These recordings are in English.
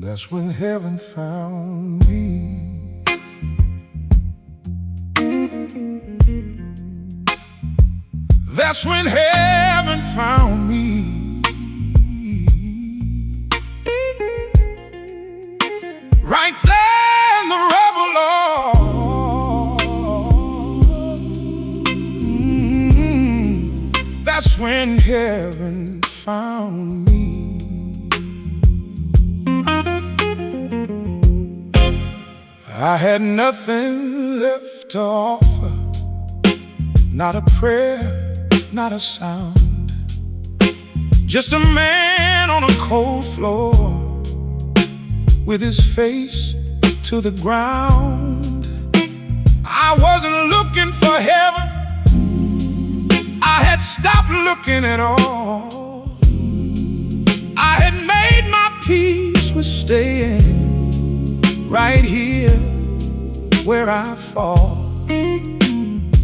That's when heaven found me. That's when heaven found me. Right there in the rubble, Lord. That's when heaven found me. I had nothing left to offer, not a prayer, not a sound, just a man on a cold floor with his face to the ground. I wasn't looking for heaven, I had stopped looking at all. I had made my peace with staying right here where I fall.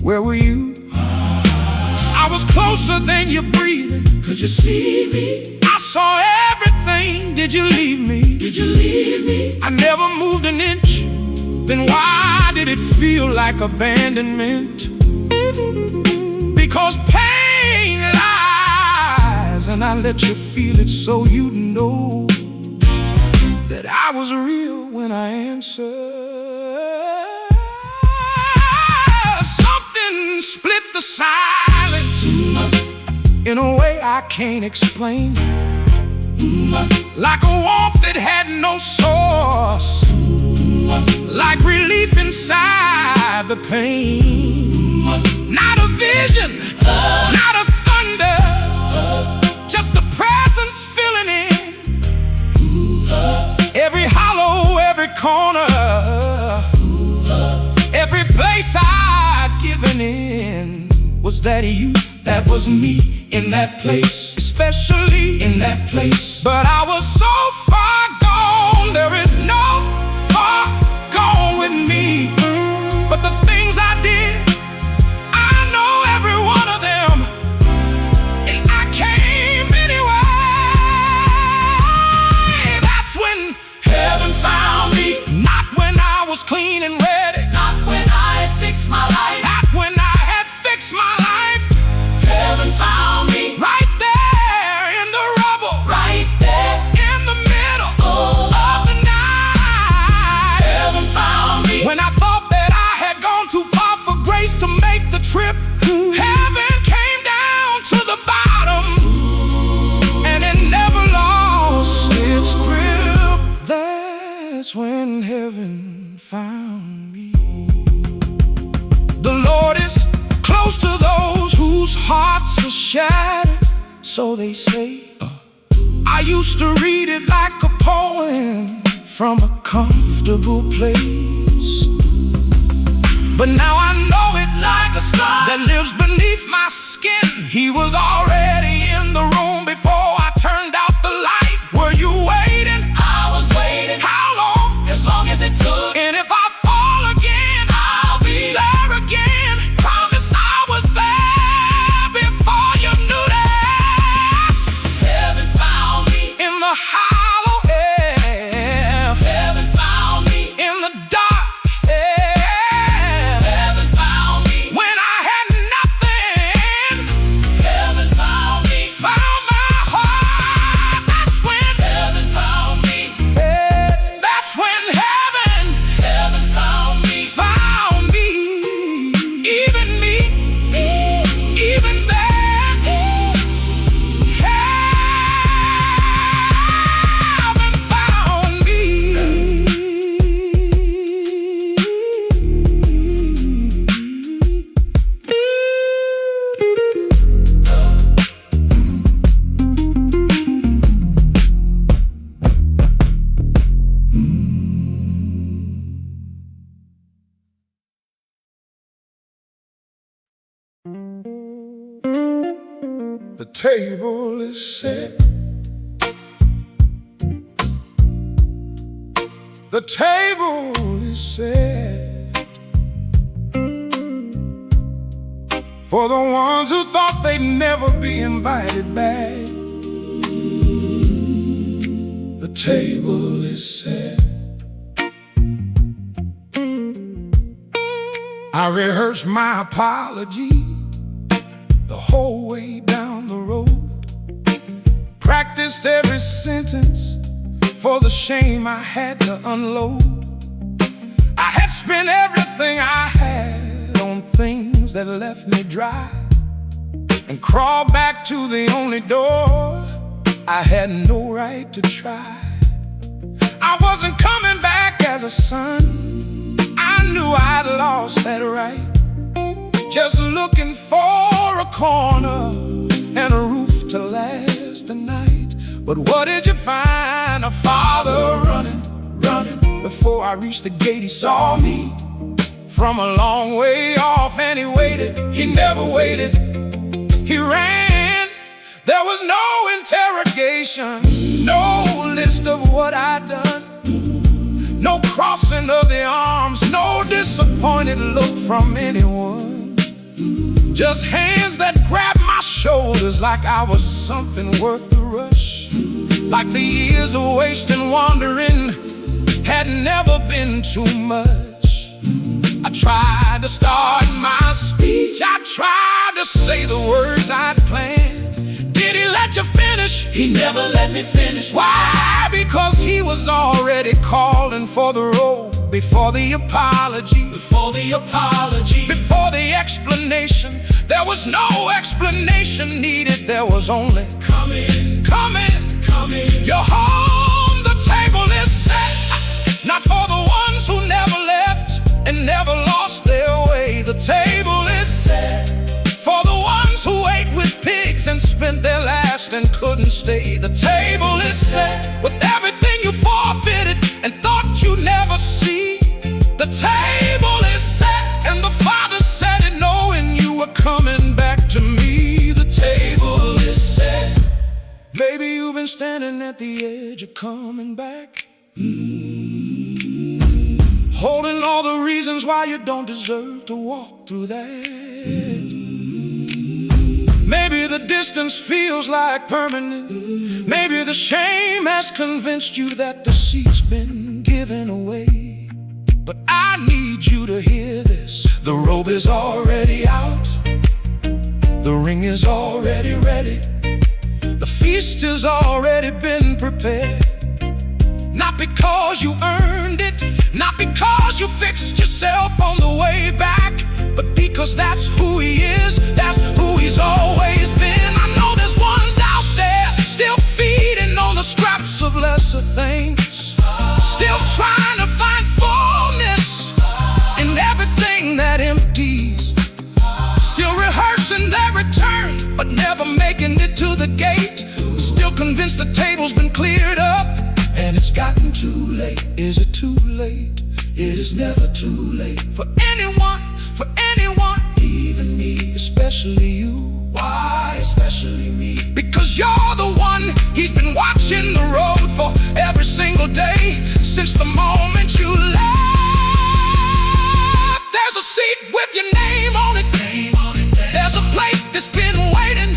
Where were you? I was closer than you're breathing. Could you see me? I saw everything. Did you leave me? Did you leave me? I never moved an inch. Then why did it feel like abandonment? Because pain lies, and I let you feel it so you know that I was real when I answered. Something split the silence in a way I can't explain, like a warmth that had no source, like relief inside the pain. Not a vision, not a thunder, just a presence filling in every hollow, every corner, every place I'd given in. Was that you? That was me in that place, Especially in that place. but I was so far gone, there is no far gone with me. But the things I did, I know every one of them, and I came anyway. That's when Heaven found me, not when I was clean and ready, not when I had fixed my life. not when I had fixed my life. Heaven found me, Right there in the rubble, right there. in the middle Oh, of the night. heaven found me. When I thought that I had gone too far for grace to make the trip, heaven came down to the bottom, and it never lost its grip. That's when heaven found me. The Lord is close to those whose hearts are shattered, so they say. I used to read it like a poem from a comfortable place, but now I know it like a scar that lives beneath my skin. He was already in the room before I turned out the light. Were you waiting? I was waiting How long? as long as it took. And if I fall again, I'll be there again. Promise I was there before you knew to ask. Heaven found me, In the hollow air, heaven found me, in the dark air, heaven found me, when I had nothing, heaven found me, found my heart. That's when, heaven found me, that's when heaven heaven found me. found me. Even me, even then, heaven found me. The table is set. The table is set for the ones who thought they'd never be invited back. table is set. I rehearsed my apology the whole way down the road. Practiced every sentence for the shame I had to unload. I had spent everything I had on things that left me dry, and crawled back to the only door I had no right to try. I wasn't coming back as a son, I knew I'd lost that right. Just looking for a corner and a roof to last the night. But what did you find? A father running before I reached the gate. He saw me from a long way off, and he waited, he never waited. He ran, there was no interrogation, no list of what I'd done, no crossing of the arms, no disappointed look from anyone. Just hands that grabbed my shoulders like I was something worth the rush. Like the years of wasting wandering had never been too much. I tried to start my speech, I tried to say the words I'd planned. Did he let you finish? He never let me finish. Why? Because he was already calling for the road. Before the apology, Before the apology, before the explanation, there was no explanation needed. There was only come in, come in, come in. you're home, the table is set. Not for the ones who never left and never lost their way. The table is set for the ones who ate with pigs and spent their last and couldn't stay. The table is set with everything you forfeited and thought you'd never see. The table is set, and the Father said it knowing you were coming back to me. The table is set. Maybe you've been standing at the edge of coming back, holding all the reasons why you don't deserve to walk through that. Maybe the distance feels like permanent. Maybe the shame has convinced you that the seat's been given away. But I need you to hear this. The robe is already out, the ring is already ready, the feast has already been prepared. Not because you earned it, not because you fixed yourself on the way back, but because that's who he is, that's who he's always been. I know there's ones out there still feeding on the scraps of lesser things, still trying to find fullness in everything that empties, still rehearsing their return but never making it to the gate, still convinced the table's been cleared up and it's gotten too late. Is it too late? It is never too late for anyone, even me, especially you. Why especially me? Because you're the one he's been watching the road for every single day since the moment you left. There's a seat with your name on it, there's a plate that's been waiting.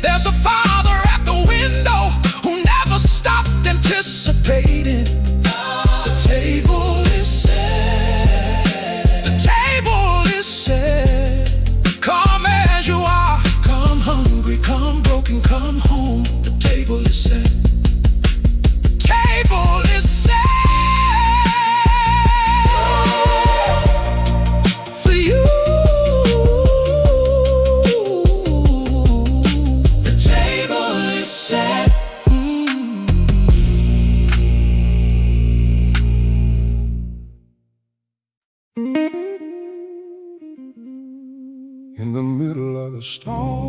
There's a father at the window who never stopped anticipating. The table is set, the table is set. Come as you are, come hungry, come broken, come home. The table is set, the table is set for you. The table is set. In the middle of the storm,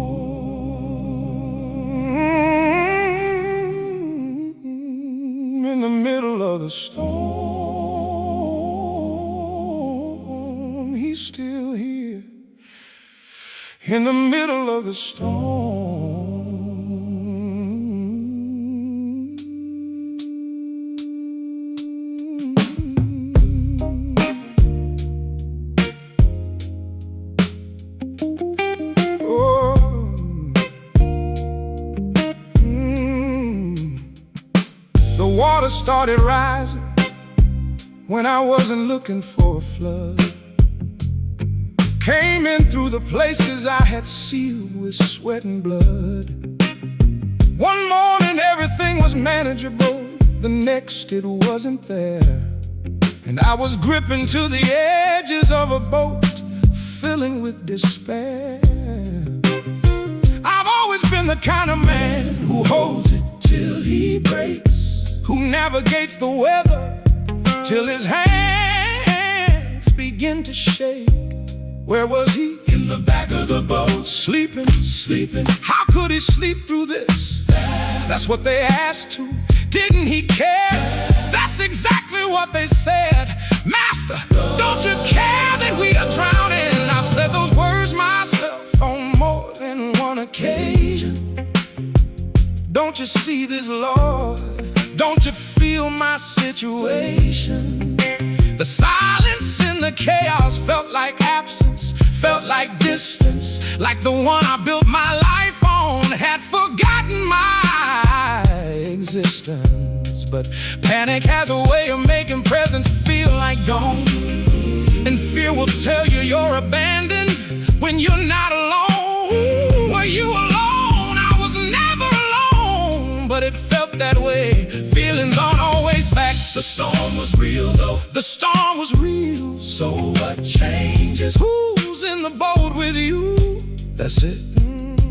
in the middle of the storm, he's still here. In the middle of the storm. water started rising when I wasn't looking for a flood. Came in through the places I had sealed with sweat and blood. One morning everything was manageable, the next it wasn't there. And I was gripping to the edges of a boat, filling with despair. I've always been the kind of man who holds it till he breaks, who navigates the weather till his hands begin to shake. Where was he? In the back of the boat, Sleeping. How could he sleep through this? That's what they asked too. Didn't he care? That's exactly what they said. Master, don't you care that we are drowning? I've said those words myself on more than one occasion. Don't you see this, Lord? Don't you feel my situation? The silence in the chaos felt like absence, felt like distance, like the one I built my life on had forgotten my existence. But panic has a way of making presence feel like gone, and fear will tell you you're abandoned when you're not alone. Were you alone? I was never alone, but it felt that way. Feelings aren't always facts. the storm was real though. The storm was real. So what changes? Who's in the boat with you? That's it.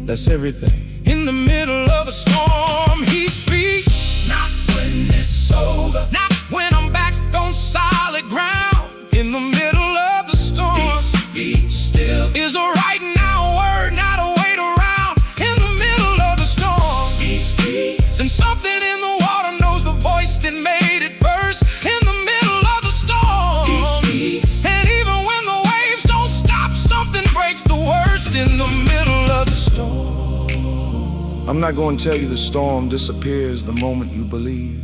That's everything. In the middle of a storm, he speaks. Not when it's over, Not when I'm back on solid ground. In the middle of the storm, be still. is a right now word, not a wait around. In the middle of the storm, He speaks. and something in the water knows the voice that made it first. In the middle of the storm, He speaks. and even when the waves don't stop, something breaks the worst. In the middle of the storm, I'm not going to tell you the storm disappears the moment you believe.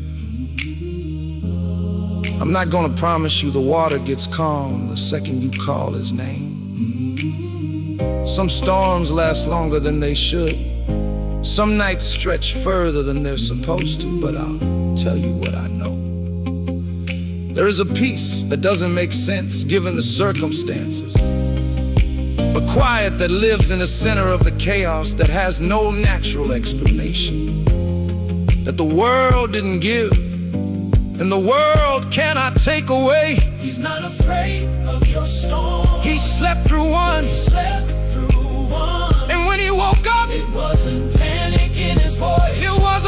I'm not going to promise you the water gets calm the second you call his name. Some storms last longer than they should. Some nights stretch further than they're supposed to. But I'll tell you what I know. There is a peace that doesn't make sense given the circumstances, but quiet that lives in the center of the chaos that has no natural explanation, that the world didn't give and the world cannot take away. He's not afraid of your storm. He slept through one, He slept through one. and when he woke up, It wasn't panic in his voice. it was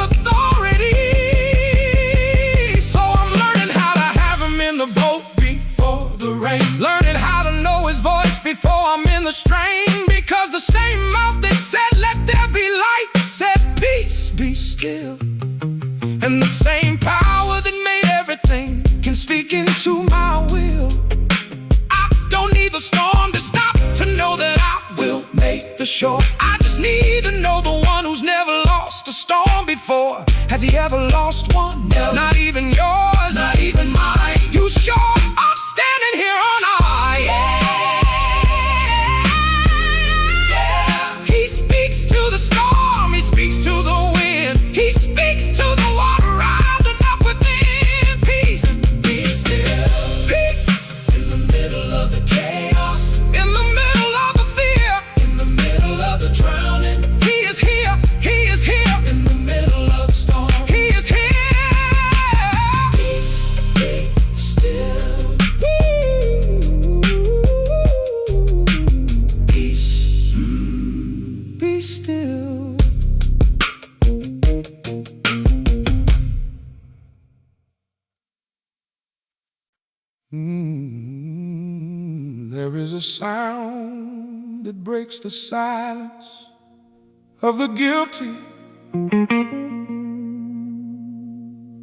authority. So I'm learning how to have him in the boat before the rain, learning how to know his voice before I'm in the strain. Because the same mouth that said let there be light said peace, be still. And the same power that made everything can speak into my will. I don't need the storm to stop to know that I will make the shore. I just need to know the one who's never lost a storm before. Has he ever lost one? No. Not even yours, Not even mine. You sure? I'm standing here on ice. Yeah. He speaks to the storm, he speaks to the wind, he speaks to the water rising up within. Peace, Be still. peace, In the middle of the chaos. in the middle of the fear. In the middle of the drowning. He is here, he is here, In the middle of the storm. he is here. Peace. Be still. Peace. Be still. There is a sound that breaks the silence of the guilty.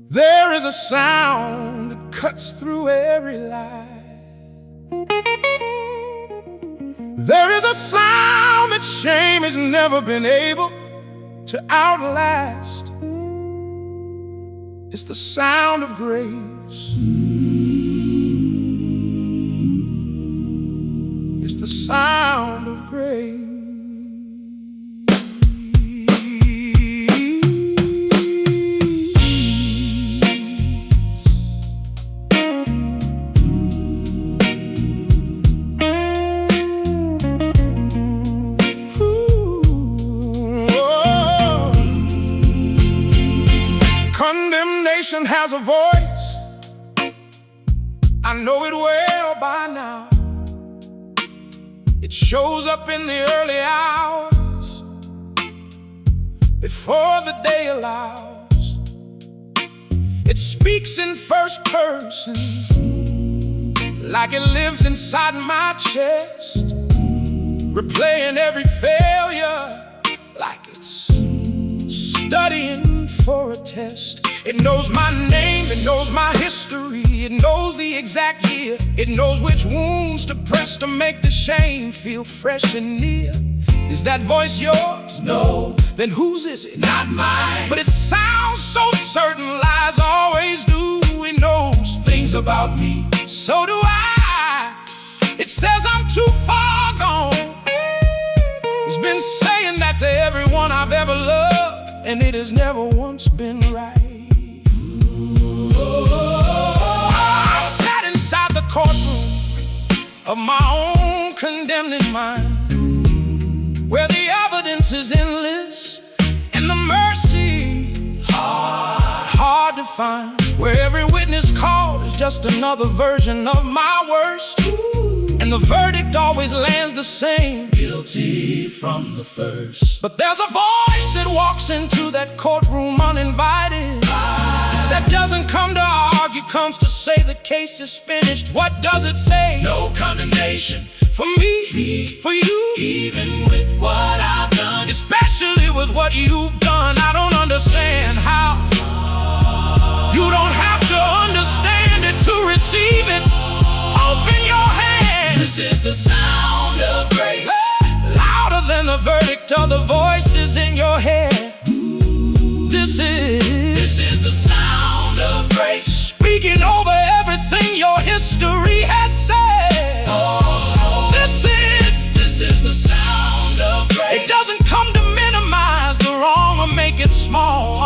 There is a sound that cuts through every lie. There is a sound that shame has never been able to outlast. It's the sound of grace. It's the sound of grace. condemnation has a voice. I know it well by now. It shows up in the early hours before the day allows. It speaks in first person, like it lives inside my chest, replaying every failure like it's studying for a test. It knows my name, it knows my history, it knows the exact year, it knows which wounds to press to make the shame feel fresh and near. Is that voice yours? No. Then whose is it? Not mine. But it sounds so certain, lies always do. It knows things about me, so do I. It says I'm too far gone. It's been saying that to everyone I've ever loved, and it has never once been right. I've sat inside the courtroom of my own condemning mind, where the evidence is endless and the mercy hard to find, where every witness called is just another version of my worst, and the verdict always lands the same: Guilty from the first. But there's a voice that walks into that courtroom uninvited, that doesn't come to argue, comes to say the case is finished. What does it say? No condemnation For me, for you, even with what I've done. especially with what you've done. I don't understand how. You don't have to understand it to receive it. Open your hands. This is the sound of grace. Louder than the verdict of the voices in your head. This is the sound of grace. speaking over everything your history has said. This is the sound of grace. It doesn't come to minimize the wrong or make it small.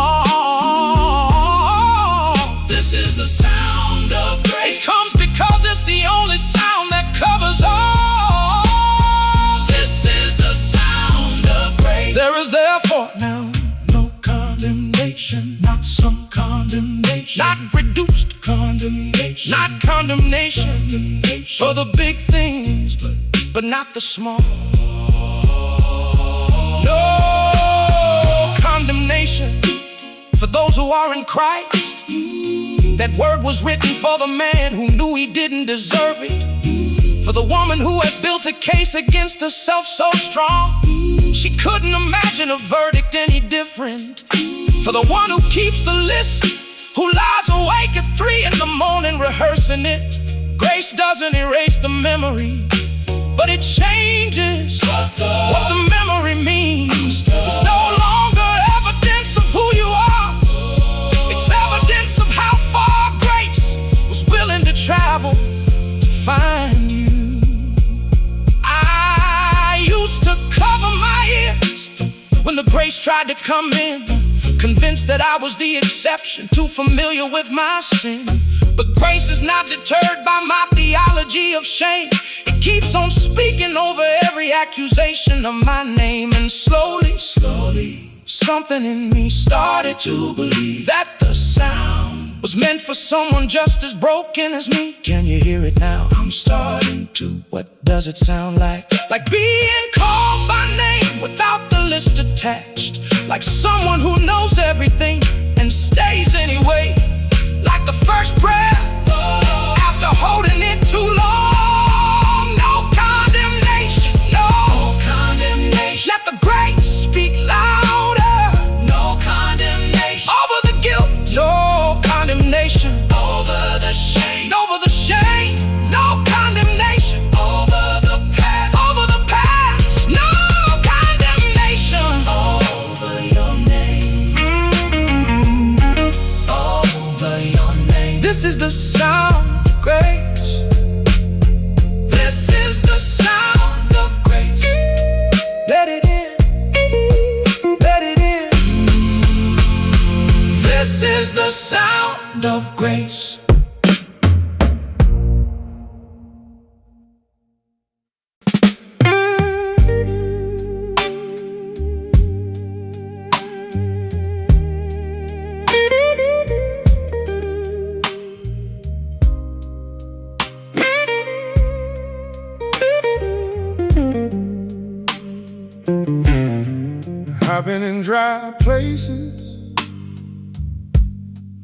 This is the sound of It grace. comes because it's the only sound that covers all. This is the sound of grace. There is therefore now no condemnation, not some condemnation, not reduced condemnation, not condemnation for the big things, but not the small. No condemnation for those who are in Christ. That word was written for the man who knew he didn't deserve it, for the woman who had built a case against herself so strong she couldn't imagine a verdict any different, for the one who keeps the list, who lies awake at 3 in the morning rehearsing it. Grace doesn't erase the memory, but it changes what the memory means. It's no longer evidence of who you are. It's evidence of how far grace was willing to travel to find you. I used to cover my ears when the grace tried to come in, convinced that I was the exception, too familiar with my sin. But grace is not deterred by my theology of shame. It keeps on speaking over every accusation of my name. And slowly, something in me started to believe that the sound was meant for someone just as broken as me. Can you hear it now? I'm starting to. What does it sound like? Like being called by name without the list attached. Like someone who knows everything and stays anyway. Like the first breath after holding it too long. No condemnation, no condemnation. Let the grace speak louder. No condemnation over the guilt. No condemnation over the shame. Over the shame. No condemnation over the past. Over the past. No condemnation over your name. Over your name. This is the sound of grace. This is the sound of grace. Let it in. Let it in. This is the sound of grace. dry places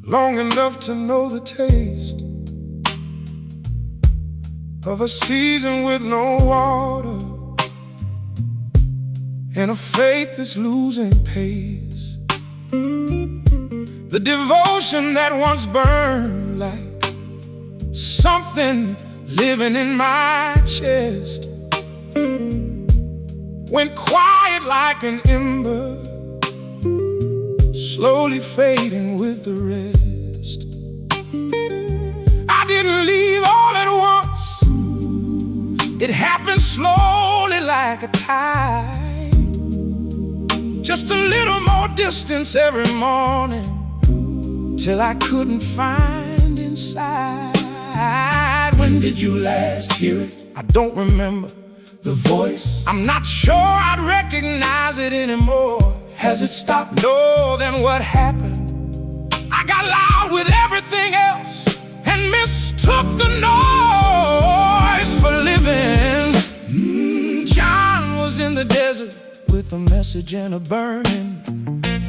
long enough to know the taste of a season with no water and a faith that's losing pace. The devotion that once burned like something living in my chest went quiet like an ember, slowly fading with the rest. I didn't leave all at once. It happened slowly like a tide, just a little more distance every morning, till I couldn't find inside. When did you last hear it? I don't remember. The voice, I'm not sure I'd recognize it anymore. Has it stopped? No, then what happened? I got loud with everything else and mistook the noise for living. John was in the desert with a message and a burning,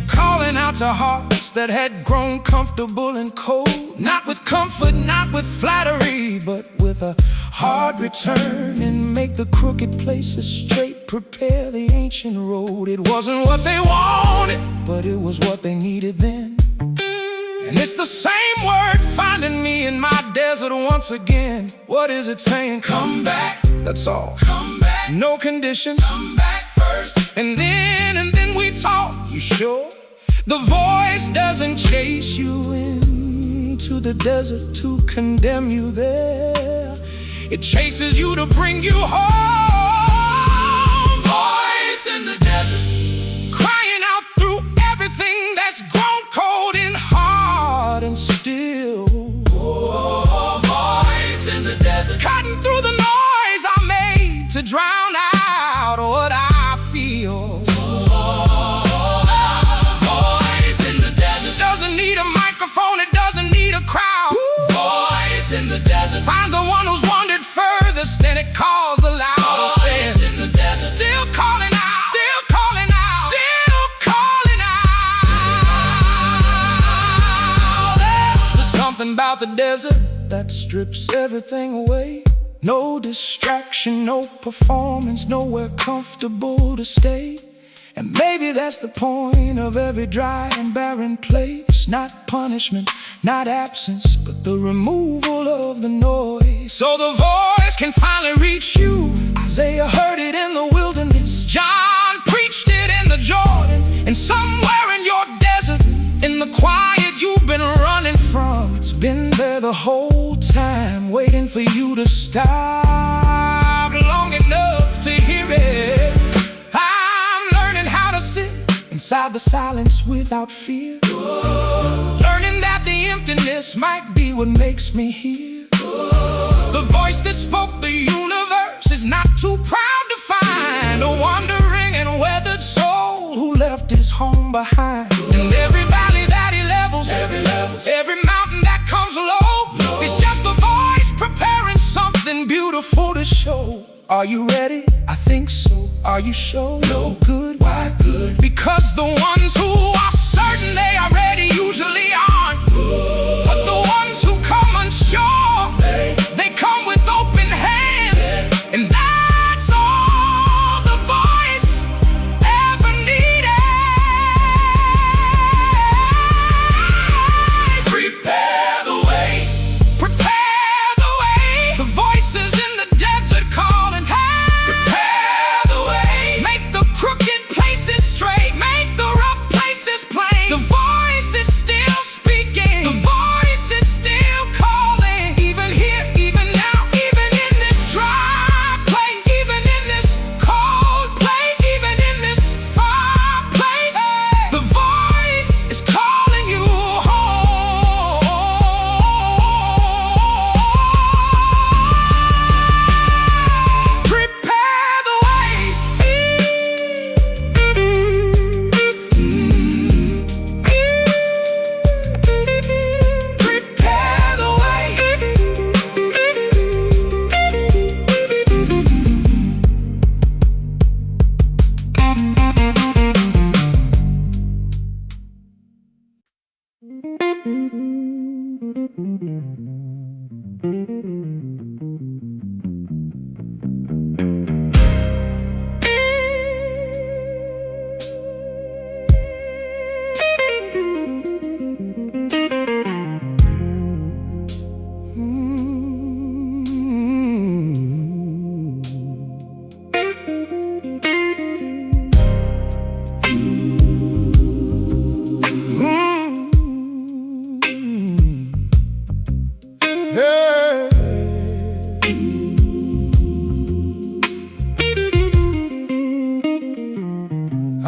calling out to hearts that had grown comfortable and cold. Not with comfort, not with flattery, but with a hard return, and make the crooked places straight, prepare the ancient road. It wasn't what they wanted, but it was what they needed then. And it's the same word finding me in my desert once again. What is it saying? Come back, that's all. Come back, no conditions. Come back first, and then we talk. You sure? The voice doesn't chase you into the desert to condemn you there. It chases you to bring you home. Voice in the desert, crying out through everything that's grown cold and hard and still. Oh, voice in the desert, cutting through the noise I made to drown out what I feel. Voice in the desert doesn't need a microphone, it doesn't need a crowd. Voice in the desert finds the one who's wandered furthest, and it calls the loudest. Voice in the desert, still calling out, still calling out, still calling out. There's something about the desert that strips everything away. No distraction, no performance, nowhere comfortable to stay. And maybe that's the point of every dry and barren place. Not punishment, not absence, but the removal of the noise, so the voice can finally reach you. Isaiah heard it in the wilderness, John preached it in the Jordan, and somewhere in your desert, in the quiet you've been running from, it's been there the whole time, waiting for you to stop long enough to hear it. Inside the silence without fear, learning that the emptiness might be what makes me hear. The voice that spoke the universe is not too proud to find a wandering and weathered soul who left his home behind. And every valley that he levels, every mountain that comes low, it's just the voice preparing something beautiful to show. Are you ready? I think so. Are you sure? No. Good. Why good? Because the ones who are certain they are ready usually aren't. But the ones who come unsure, they come with open hands. And that's all the voice ever needed. Prepare the way. Prepare the way. The voices in the desert calling. Prepare the way. Make the crooked places straight. Make the rough places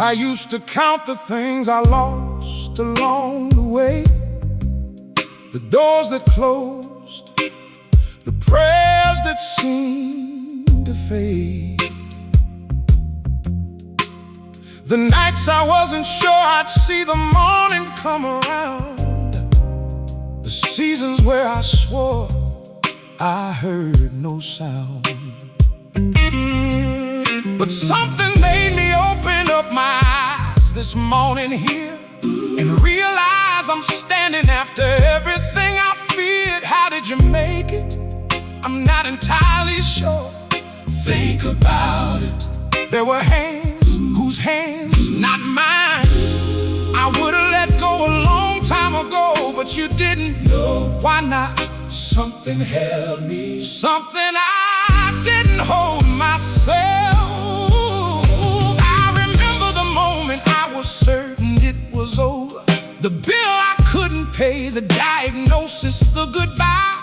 I used to count the things I lost along the way, the doors that closed, the prayers that seemed to fade, the nights I wasn't sure I'd see the morning come around, the seasons where I swore I heard no sound. But something made me open up my eyes this morning here and realize I'm standing after everything I feared. How did you make it? I'm not entirely sure. Think about it. There were hands, whose hands, not mine. I would've let go a long time ago, but you didn't. No, why not? Something held me. Something I didn't hold myself. I remember the moment I was certain it was over. The bill I couldn't pay, the diagnosis, the goodbye,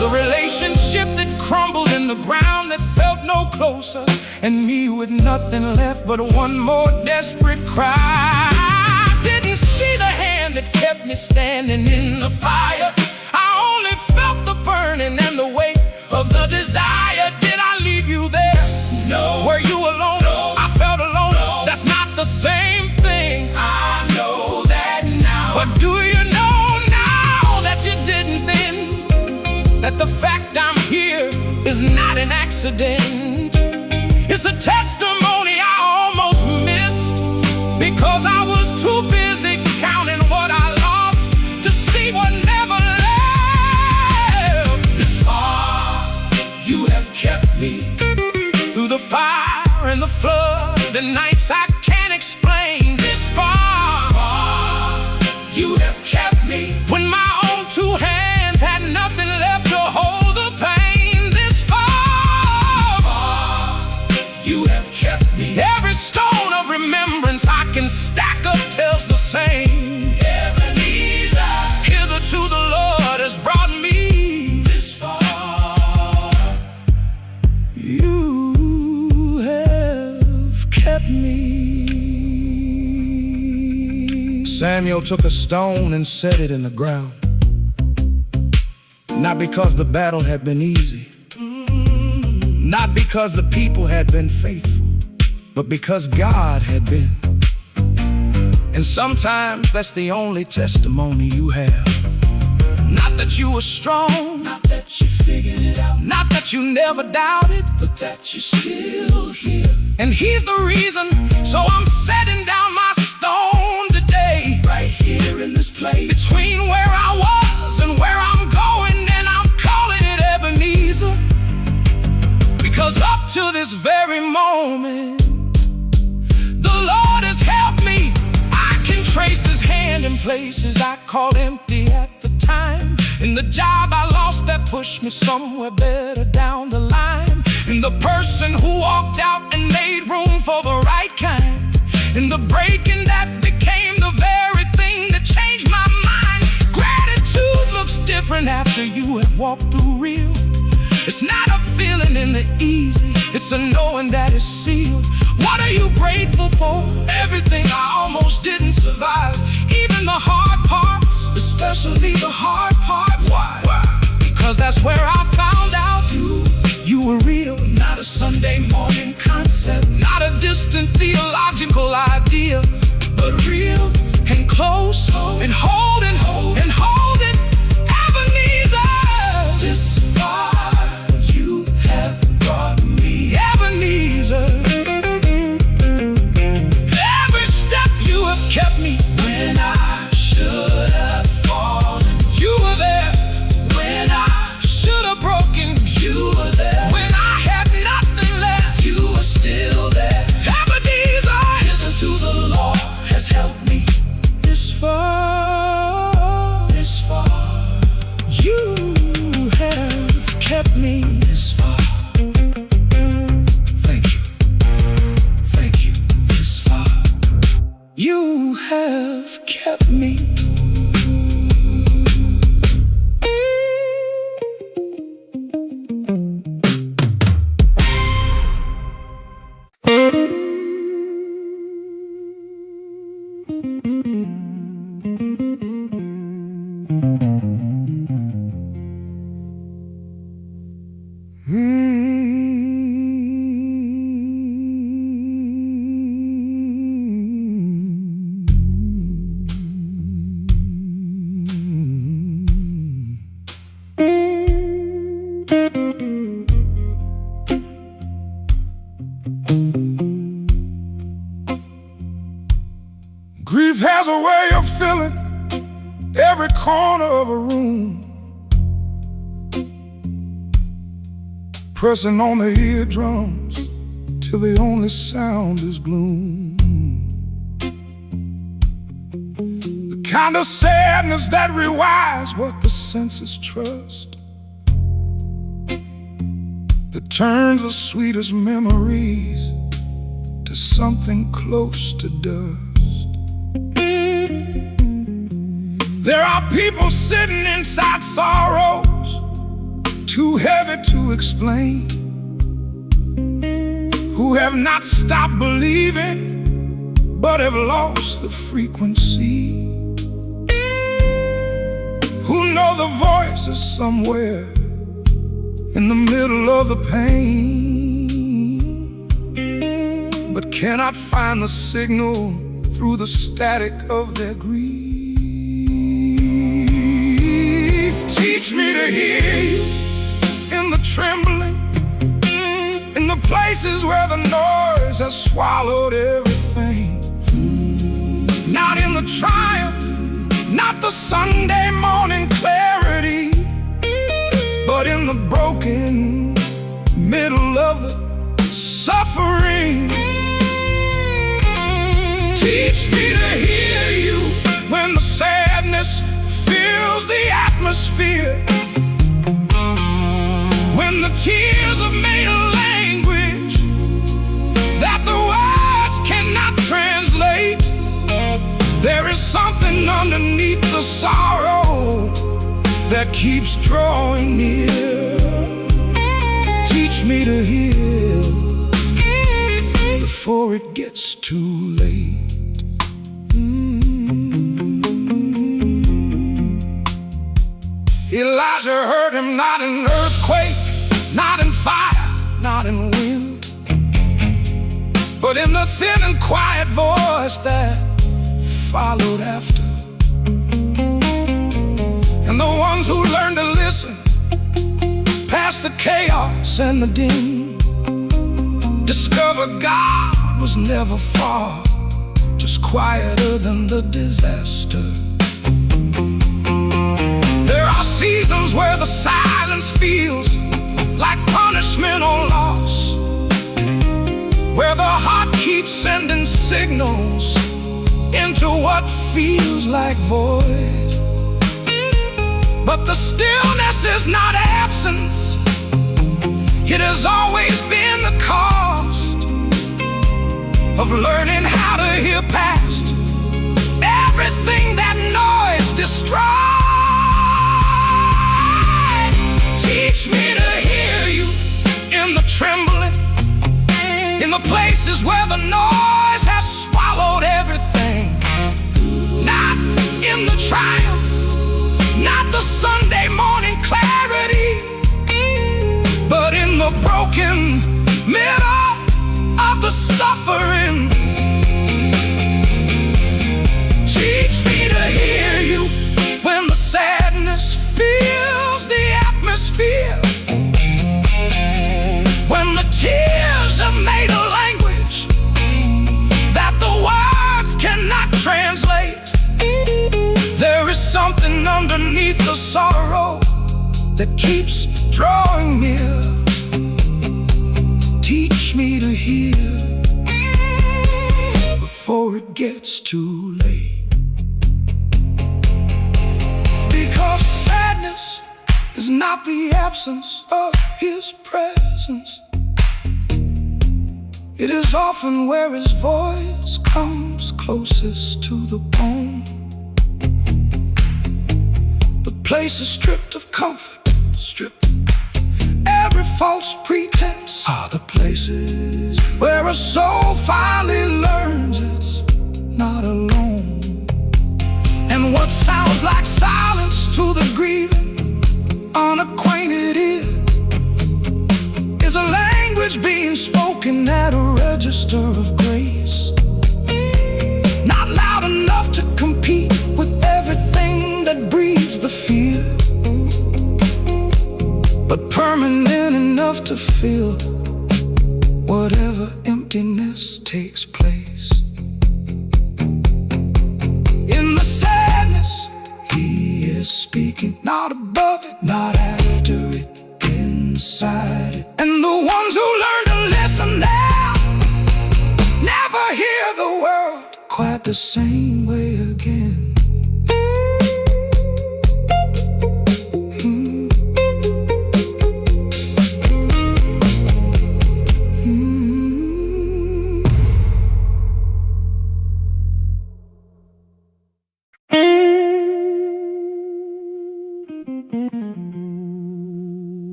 the relationship that crumbled in the ground that felt no closer, and me with nothing left but one more desperate cry. I didn't see the hand that kept me standing in the fire. I only felt the burning and the weight of the desire. Did I leave you there? No. Were you alone? No. I felt alone. No. That's not the same thing. I know that now. But do you know now that you didn't then? That the fact I'm here is not an accident. It's a testimony I almost missed because I was too busy counting what I lost to see what never left. This far you have kept me, through the fire and the flood, the nights I can't explain. This far you have kept me, when my own two hands had nothing left to hold the pain. This far you have kept me. Every stone of remembrance I can stack up tells the same. Ebenezer, hitherto the Lord has brought me this far. You have kept me. Samuel took a stone and set it in the ground, not because the battle had been easy, not because the people had been faithful, but because God had been. And sometimes that's the only testimony you have. Not that you were strong, not that you figured it out, not that you never doubted, but that you're still here. And He's the reason, so I'm setting down my stone today, right here in this place, between where I was and where I'm going, and I'm calling it Ebenezer, because up to this very moment, the Lord has helped me. I can trace His hand in places I called empty at the time, in the job I lost that pushed me somewhere better down the line, in the person who walked out and made room for the right kind, in the breaking that became the very thing that changed my mind. Gratitude looks different after you have walked through real. It's not a feeling in the easy, it's a knowing that it's sealed. What are you grateful for? Everything I almost didn't survive, even the hard parts, especially the hard part. Why? Because that's where I found out you were real. Not a Sunday morning concept, not a distant theological idea, but real and close and holding and holding. Ebenezer, this far you have brought me. Ebenezer, every step you have kept me. When I should have fallen, you were there. When I should have broken, you were there. When I had nothing left, you were still there. Ebenezer, hitherto the Lord has helped me this far. every corner of a room, pressing on the eardrums till the only sound is gloom. The kind of sadness that rewires what the senses trust, that turns the sweetest memories to something close to dust. There are people sitting inside sorrows too heavy to explain, who have not stopped believing but have lost the frequency, who know the voice is somewhere in the middle of the pain, but cannot find the signal through the static of their grief. Teach me to hear you in the trembling, in the places where the noise has swallowed everything. Not in the triumph, not the Sunday morning clarity, but in the broken middle of the suffering. Teach me to hear you when the sadness fills the atmosphere, when the tears have made a language that the words cannot translate. There is something underneath the sorrow that keeps drawing near. Teach me to hear before it gets too late. Elijah heard him not in earthquake, not in fire, not in wind, but in the thin and quiet voice that followed after. And the ones who learned to listen past the chaos and the din discover God was never far, just quieter than the disaster. There are seasons where the silence feels like punishment or loss, where the heart keeps sending signals into what feels like void. But the stillness is not absence, it has always been the cost of learning how to hear past everything that noise destroys. Teach me to hear you in the trembling, in the places where the noise has swallowed everything. Not in the triumph, not the Sunday morning clarity, but in the broken middle of the suffering. Teach me to hear you when the sadness fills the atmosphere, when the tears have made a language that the words cannot translate. There is something underneath the sorrow that keeps drawing near. Teach me to hear before it gets too late. Because sadness is not the absence of His presence, it is often where His voice comes closest to the bone. The place is stripped of comfort, stripped every false pretense, are the places where a soul finally learns it's not alone. And what sounds like silence to the grieving, unacquainted ear is a language being spoken at a register of grace, not loud enough to compete with everything that breeds the fear, but permanent enough to fill whatever emptiness takes place. In the sadness, He Jesus speaking, not above it, not after it, inside it. And the ones who learn to listen now never hear the world quite the same way again.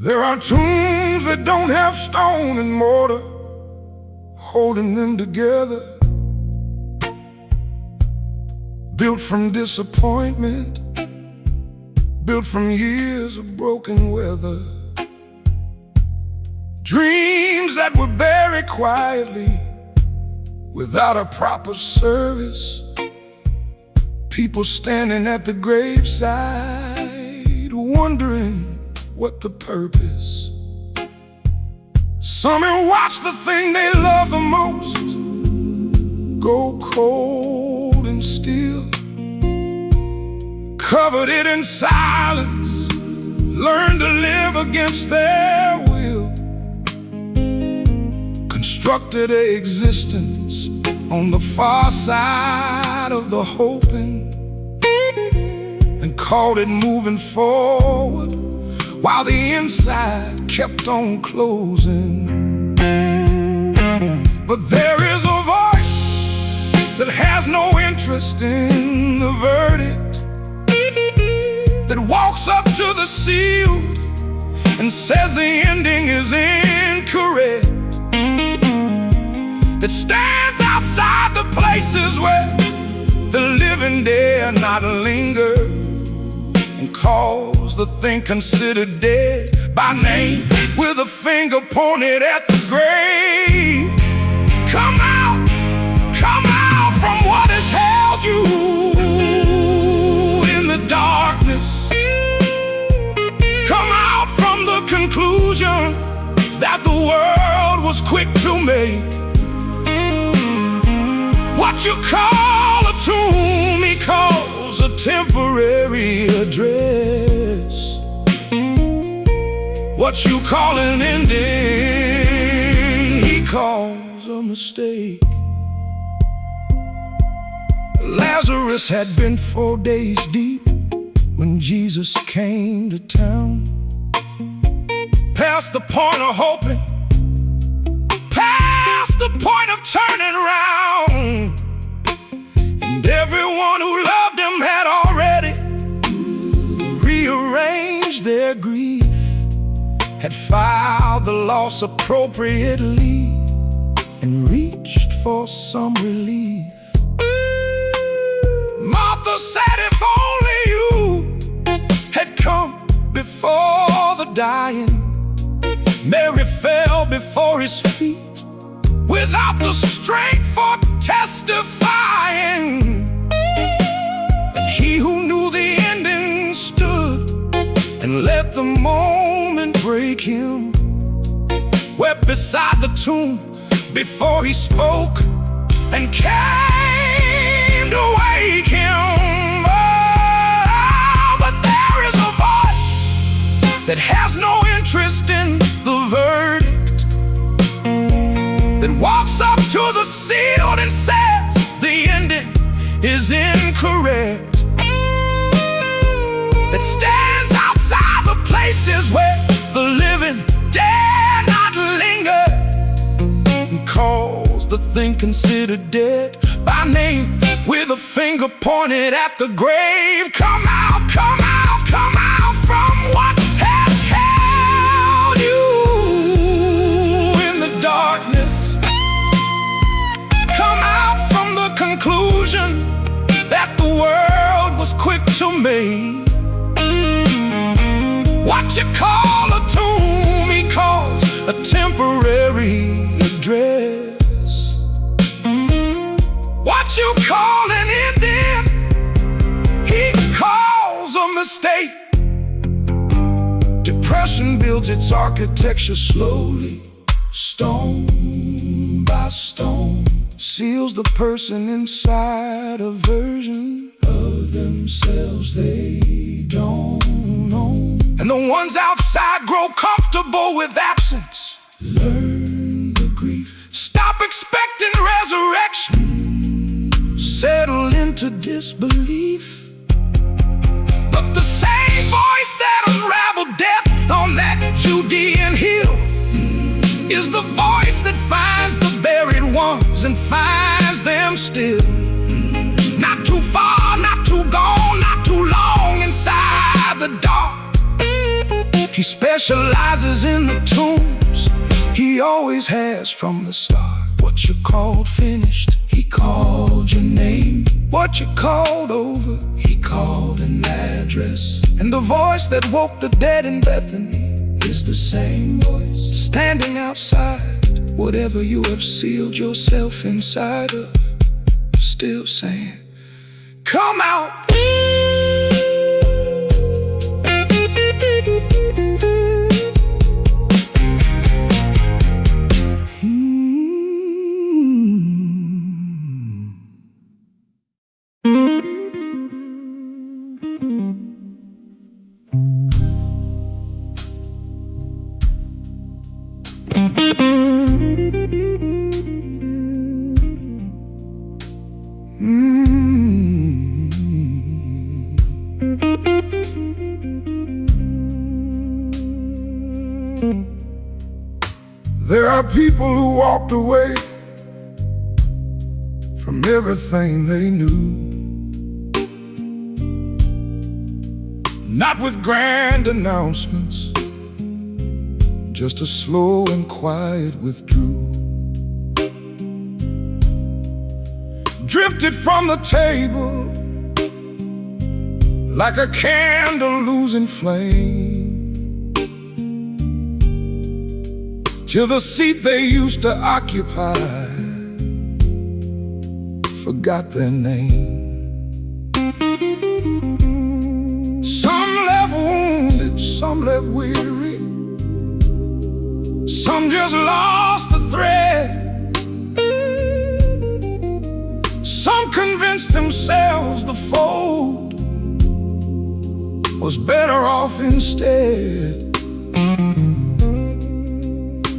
There are tombs that don't have stone and mortar holding them together, built from disappointment, built from years of broken weather. Dreams that were buried quietly without a proper service. People standing at the graveside wondering what the purpose. Some have watched the thing they love the most go cold and still, covered it in silence, learned to live against their will, constructed an existence on the far side of the hoping, and called it moving forward, while the inside kept on closing. But there is a voice that has no interest in the verdict, that walks up to the sealed and says the ending is incorrect, that stands outside the places where the living dare not linger, and calls the thing considered dead by name with a finger pointed at the grave. Come out from what has held you in the darkness. Come out from the conclusion that the world was quick to make. What you call a tomb, he calls a temporary address. What you call an ending, he calls a mistake. Lazarus had been 4 days deep when Jesus came to town. Past the point of hoping, past the point of turning around. And everyone who loved him had already rearranged their grief, had filed the loss appropriately, and reached for some relief. Martha said, if only you had come before the dying. Mary fell before his feet without the strength for testifying. And he who knew the ending stood and let the moment break him, wept beside the tomb before he spoke and came to wake him. Oh, but there is a voice that has no interest in the verdict, that walks up to the sealed and says the ending is incorrect, that stands outside the places where the living dare not linger, and calls the thing considered dead by name with a finger pointed at the grave. Come out from what has held you in the darkness. Come out from the conclusion that the world was quick to make. What you call a tomb, he calls a temporary address. What you call an ending, he calls a mistake. Depression builds its architecture slowly, stone by stone, seals the person inside a version of themselves they don't know. And the ones outside grow comfortable with absence, learn the grief, stop expecting resurrection, settle into disbelief. But the same voice that unraveled death on that Judean hill is the voice that finds the buried ones and finds them still. Not too far, not too gone, not too long inside the dark. He specializes in the tombs, he always has from the start. What you called finished, he called your name. What you called over, he called an address. And the voice that woke the dead in Bethany is the same voice standing outside whatever you have sealed yourself inside of, still saying, come out. There are people who walked away from everything they knew, not with grand announcements, just a slow and quiet withdrew. Drifted from the table like a candle losing flame, till the seat they used to occupy forgot their name. Some left wounded, some left weary, some just lost the thread. Some convinced themselves the fold was better off instead.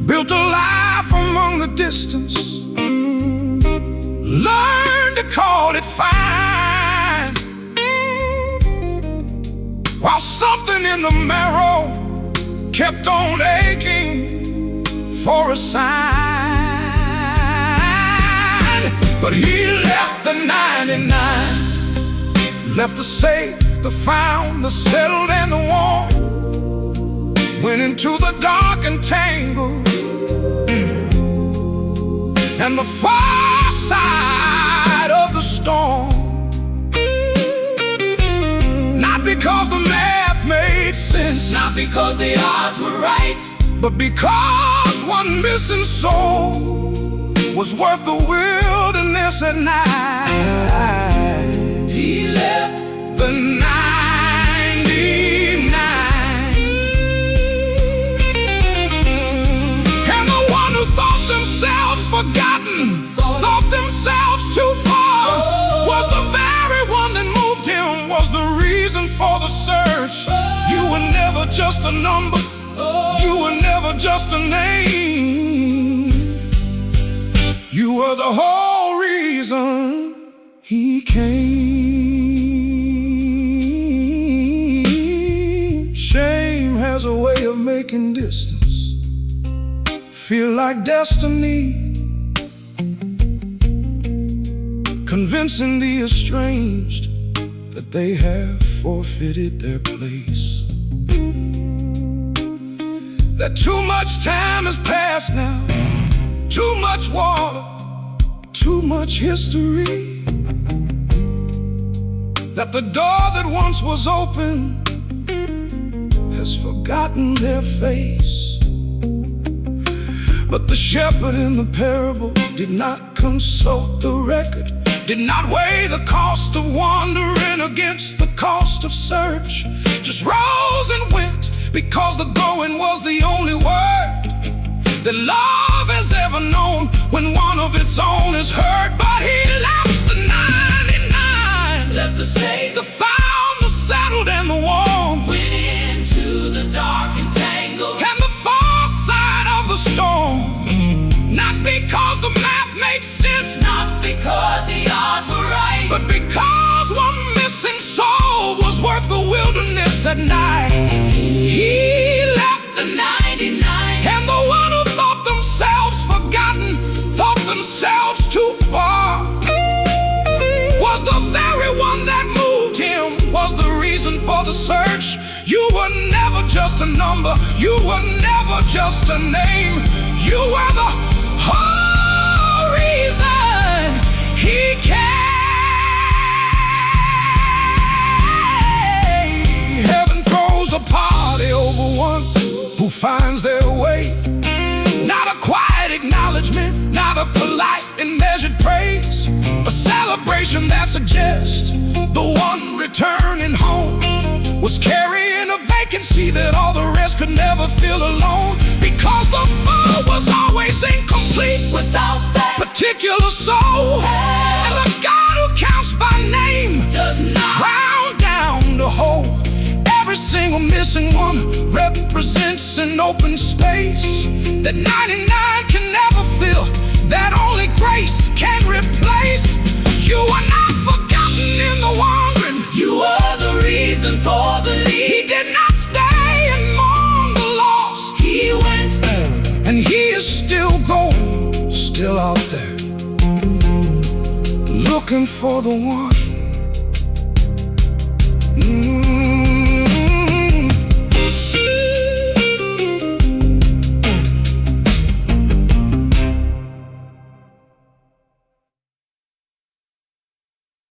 Built a life among the distance, learned to call it fine, while something in the marrow kept on aching for a sign. But he left the 99, left the safe, the found, the settled and the warm, went into the dark and tangled and the far side of the storm. Not because the math made sense, Not because the odds were right, but because one missing soul was worth the wilderness at night. he left. The 99, and the one who thought themselves forgotten, thought themselves too far, was the very one that moved him, was the reason for the search. You were never just a number, you were never just a name, you were the whole reason he came. Shame has a way of making distance feel like destiny, convincing the estranged that they have forfeited their place, that too much time has passed now, too much water, too much history, that the door that once was open has forgotten their face. But the shepherd in the parable did not consult the record. did not weigh the cost of wandering against the cost of search. Just rose and went because the going was the only word that love has ever known when one of its own is hurt. But he left the 99, left the safe, the found, the settled, and the warm, went into the dark and tangled, and the far side of the storm. Not because the math made sense, not because the odds were right, but because one missing soul was worth the wilderness at night. He left the 99, and the one who thought themselves forgotten, thought themselves too far, was the very one that moved him, was the reason for the search. You were never just a number, you were never just a name. You were the whole reason he came. Heaven throws a party over one who finds their way. Not a quiet acknowledgement, not a polite and measured praise, a celebration that suggests the one returning home was carrying a vacancy that all the rest could never fill alone. Because the fall was always incomplete without that particular soul. And the God who counts by name does not round down the whole. Every single missing one represents an open space that 99 can never fill, that only grace can replace. You are not forgotten in the wandering, you are the reason for the lead. He did not stay and mourn the lost. He went, and he is still going, still out there, looking for the one.